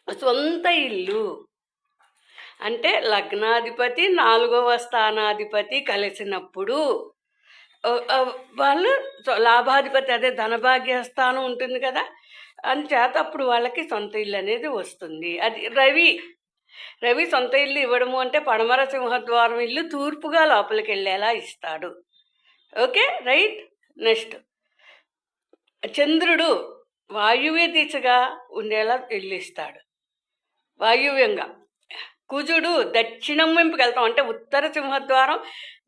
సొంత ఇల్లు అంటే లగ్నాధిపతి 4వ స్థానాధిపతి కలిసినప్పుడు వాళ్ళు లాభాధిపతి అదే ధనభాగ్య స్థానం ఉంటుంది కదా, అందుచేత అప్పుడు వాళ్ళకి సొంత ఇల్లు అనేది వస్తుంది. అది రవి సొంత ఇల్లు ఇవ్వడము అంటే పడమర సింహద్వారం ఇల్లు తూర్పుగా లోపలికి వెళ్ళేలా ఇస్తాడు. Okay, right. నెక్స్ట్ చంద్రుడు వాయువ్య దిశగా ఉండేలా ఇల్లు ఇస్తాడు, వాయువ్యంగా. కుజుడు దక్షిణం వైపుకి వెళ్తాం అంటే ఉత్తర సింహద్వారం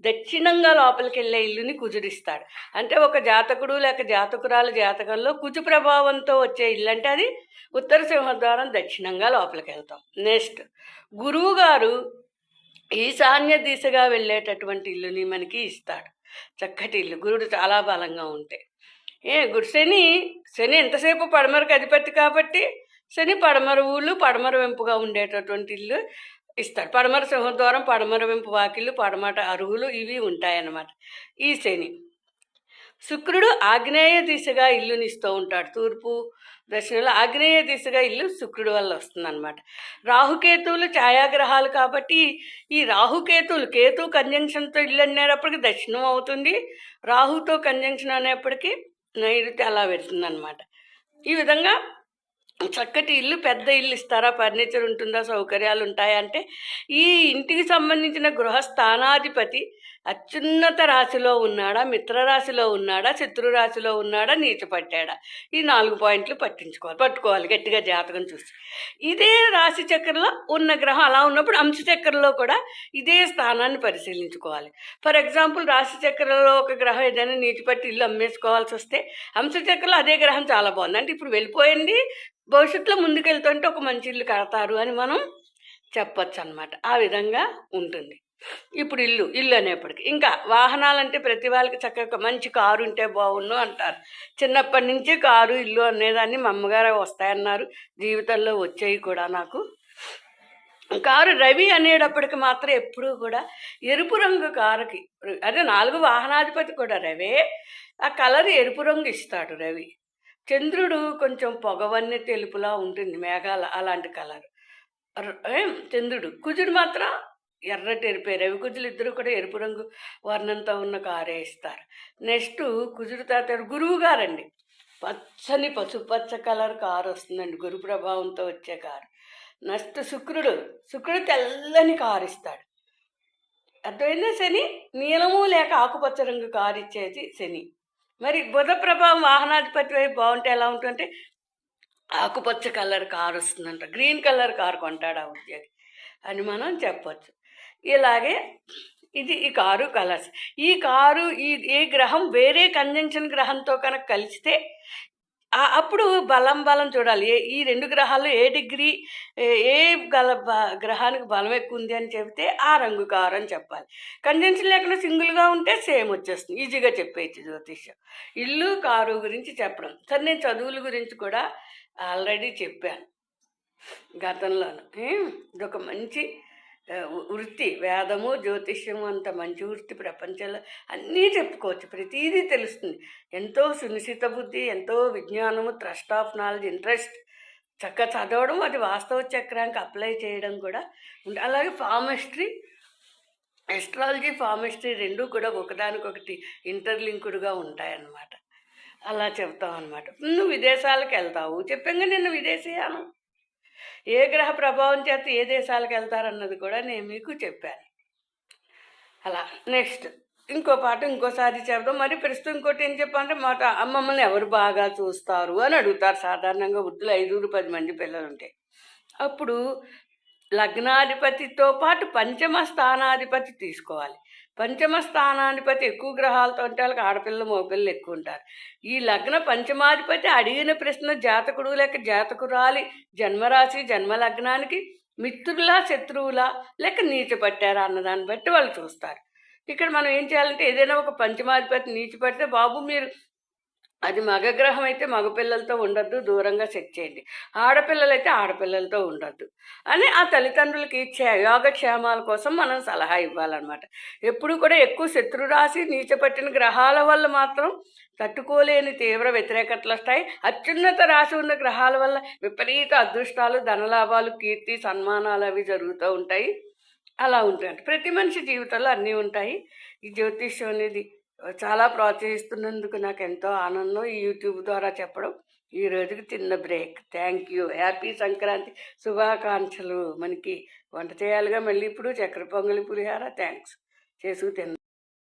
దక్షిణంగా లోపలికి వెళ్ళే ఇల్లుని కుజుడిస్తాడు. అంటే ఒక జాతకుడు లేక జాతకురాలు జాతకంలో కుజు ప్రభావంతో వచ్చే ఇల్లు అంటే అది ఉత్తర సింహద్వారం దక్షిణంగా లోపలికి వెళ్తాం. నెక్స్ట్ గురువు గారు ఈశాన్య దిశగా వెళ్ళేటటువంటి ఇల్లుని మనకి ఇస్తాడు, చక్కటి ఇల్లు. గురుడు చాలా బలంగా ఉంటే శని ఎంతసేపు పడమరకు అధిపతి కాబట్టి శని పడమర ఊళ్ళు పడమర వెంపుగా ఉండేటటువంటి ఇల్లు ఇస్తాడు. పడమర సింహద్వారం, పడమర వెంపు వాకిళ్ళు, పడమట అరుగులు ఇవి ఉంటాయన్నమాట ఈ శని. శుక్రుడు ఆగ్నేయ దిశగా ఇల్లునిస్తూ ఉంటాడు, తూర్పు దక్షిణంలో ఆగ్నేయ దిశగా ఇల్లు శుక్రుడు వల్ల వస్తుందన్నమాట. రాహుకేతువులు ఛాయాగ్రహాలు కాబట్టి ఈ రాహుకేతువులు కేతు కంజంక్షన్తో ఇల్లు అనేటప్పటికి దక్షిణం అవుతుంది, రాహుతో కంజంక్షన్ అనేప్పటికీ నైరుతి అలా వెళ్తుందన్నమాట. ఈ విధంగా చక్కటి ఇల్లు, పెద్ద ఇల్లు ఇస్తారా, ఫర్నిచర్ ఉంటుందా, సౌకర్యాలు ఉంటాయా అంటే ఈ ఇంటికి సంబంధించిన గృహస్థానాధిపతి అత్యున్నత రాశిలో ఉన్నాడా, మిత్రరాశిలో ఉన్నాడా, శత్రురాశిలో ఉన్నాడా, నీచపట్టాడా, ఈ 4 పాయింట్లు పట్టుకోవాలి గట్టిగా జాతకం చూసి. ఇదే రాశి చక్రంలో ఉన్న గ్రహం అలా ఉన్నప్పుడు అంశచక్రంలో కూడా ఇదే స్థానాన్ని పరిశీలించుకోవాలి. ఫర్ ఎగ్జాంపుల్ రాశి చక్రంలో ఒక గ్రహం ఏదైనా నీటిపట్టి ఇల్లు అమ్మేసుకోవాల్సి వస్తే అంశచక్రంలో అదే గ్రహం చాలా బాగుంది అంటే ఇప్పుడు వెళ్ళిపోయింది, భవిష్యత్తులో ముందుకెళ్తుంటే ఒక మంచి ఇల్లు కడతారు అని మనం చెప్పచ్చు అనమాట. ఆ విధంగా ఉంటుంది. ఇప్పుడు ఇల్లు అనేప్పటికీ ఇంకా వాహనాలంటే ప్రతి వాళ్ళకి చక్కగా మంచి కారు ఉంటే బాగుండు అంటారు. చిన్నప్పటి నుంచి కారు ఇల్లు అనేదాన్ని మా అమ్మగారు వస్తాయన్నారు, జీవితంలో వచ్చాయి కూడా నాకు. కారు రవి అనేటప్పటికి మాత్రం ఎప్పుడూ కూడా ఎరుపు రంగు కారుకి, అదే 4 వాహనాధిపతి కూడా రవే, ఆ కలర్ ఎరుపు రంగు ఇస్తాడు రవి. చంద్రుడు కొంచెం పొగవన్నీ తెలుపులా ఉంటుంది, మేఘాల అలాంటి కలర్ చంద్రుడు. కుజుడు మాత్రం ఎర్రటి ఎరుపే. రవి కుజులు ఇద్దరు కూడా ఎరుపు రంగు వర్ణంతో ఉన్న కారే ఇస్తారు. నెక్స్ట్ కుజుడు తాత గురువు గారండి, పచ్చని పసుపచ్చ కలర్ కారు వస్తుందండి, గురు ప్రభావంతో వచ్చే కారు. నెక్స్ట్ శుక్రుడు తెల్లని కారు ఇస్తాడు, అర్థమైందా. శని నీలము లేక ఆకుపచ్చ రంగు కారు ఇచ్చేది శని. మరి బుధ ప్రభావం వాహనాధిపతి వైపు బాగుంటే ఎలా ఉంటుందంటే ఆకుపచ్చ కలర్ కారు వస్తుందంట, గ్రీన్ కలర్ కారు కొంటాడు ఆ ఉద్యోగి అని మనం చెప్పచ్చు. ఇలాగే ఇది ఈ కారు కలర్స్. ఈ కారు ఏ గ్రహం వేరే కంజంక్షన్ గ్రహంతో కనుక కలిస్తే అప్పుడు బలం చూడాలి. ఈ 2 గ్రహాలు ఏ డిగ్రీ ఏ గ్రహానికి బలం ఎక్కువ ఉంది అని చెబితే ఆ రంగు కారు అని చెప్పాలి. కంజంక్షన్ లేకుండా సింగిల్గా ఉంటే సేమ్ వచ్చేస్తుంది, ఈజీగా చెప్పేయచ్చు జ్యోతిష్యం. ఇల్లు కారు గురించి చెప్పడం. సరే, నేను చదువుల గురించి కూడా ఆల్రెడీ చెప్పాను గతంలోను. ఇదొక మంచి వృత్తి, వేదము జ్యోతిష్యము అంత మంచి వృత్తి ప్రపంచంలో అన్నీ చెప్పుకోవచ్చు, ప్రతీదీ తెలుస్తుంది. ఎంతో సునిశ్చిత బుద్ధి, ఎంతో విజ్ఞానము, ట్రస్ట్ ఆఫ్ నాలెడ్జ్, ఇంట్రెస్ట్, చక్కగా చదవడం, అది వాస్తవ చక్రానికి అప్లై చేయడం కూడా ఉంది. అలాగే ఫార్మిస్ట్రీ, ఎస్ట్రాలజీ, ఫార్మిస్ట్రీ 2 కూడా ఒకదానికొకటి ఇంటర్లింక్డ్గా ఉంటాయన్నమాట. అలా చెప్తాం అనమాట. నువ్వు విదేశాలకు వెళ్తావు, చెప్పంగా నిన్ను విదేశీయాను, ఏ గ్రహ ప్రభావం చేత ఏ దేశాలకు వెళ్తారన్నది కూడా నేను మీకు చెప్పాను. అలా నెక్స్ట్ ఇంకోసారి చెప్దాం. మరి ప్రస్తుతం ఇంకోటి ఏం చెప్పాలంటే మమ్మల్ని ఎవరు బాగా చూస్తారు అని అడుగుతారు సాధారణంగా. వృద్ధులు 5-10 మంది పిల్లలు ఉంటాయి. అప్పుడు లగ్నాధిపతితో పాటు పంచమ స్థానాధిపతి తీసుకోవాలి. పంచమ స్థానాధిపతి ఎక్కువ గ్రహాలతో ఉంటే వాళ్ళకి ఆడపిల్లలు మగపిల్లలు ఎక్కువ ఉంటారు. ఈ లగ్న పంచమాధిపతి అడిగిన ప్రశ్న జాతకుడు లేక జాతకురాలి జన్మరాశి జన్మలగ్నానికి మిత్రులా శత్రువులా లేక నీచపట్టారా అన్నదాన్ని బట్టి వాళ్ళు చూస్తారు. ఇక్కడ మనం ఏం చేయాలంటే ఏదైనా ఒక పంచమాధిపతి నీచపడితే బాబు మీరు అది మగగ్రహం అయితే మగపిల్లలతో ఉండొద్దు, దూరంగా సెట్ చేయండి. ఆడపిల్లలైతే ఆడపిల్లలతో ఉండొద్దు అని ఆ తల్లిదండ్రులకి యోగక్షేమాల కోసం మనం సలహా ఇవ్వాలన్నమాట. ఎప్పుడు కూడా ఎక్కువ శత్రురాశి నీచపట్టిన గ్రహాల వల్ల మాత్రం తట్టుకోలేని తీవ్ర వ్యతిరేకతలు వస్తాయి. అత్యున్నత రాశి ఉన్న గ్రహాల వల్ల విపరీత అదృష్టాలు, ధనలాభాలు, కీర్తి, సన్మానాలు అవి జరుగుతూ ఉంటాయి. అలా ఉంటాయంట. ప్రతి మనిషి జీవితంలో అన్నీ ఉంటాయి. ఈ జ్యోతిష్యం అనేది చాలా ప్రోత్సహిస్తున్నందుకు నాకెంతో ఆనందం ఈ యూట్యూబ్ ద్వారా చెప్పడం. ఈ రోజుకి చిన్న break. Thank you. Happy Sankranti శుభాకాంక్షలు. మనకి వంట చేయాలిగా మళ్ళీ ఇప్పుడు చక్కెర పొంగలి, పులిహార. థ్యాంక్స్. చేసుకు తిన్న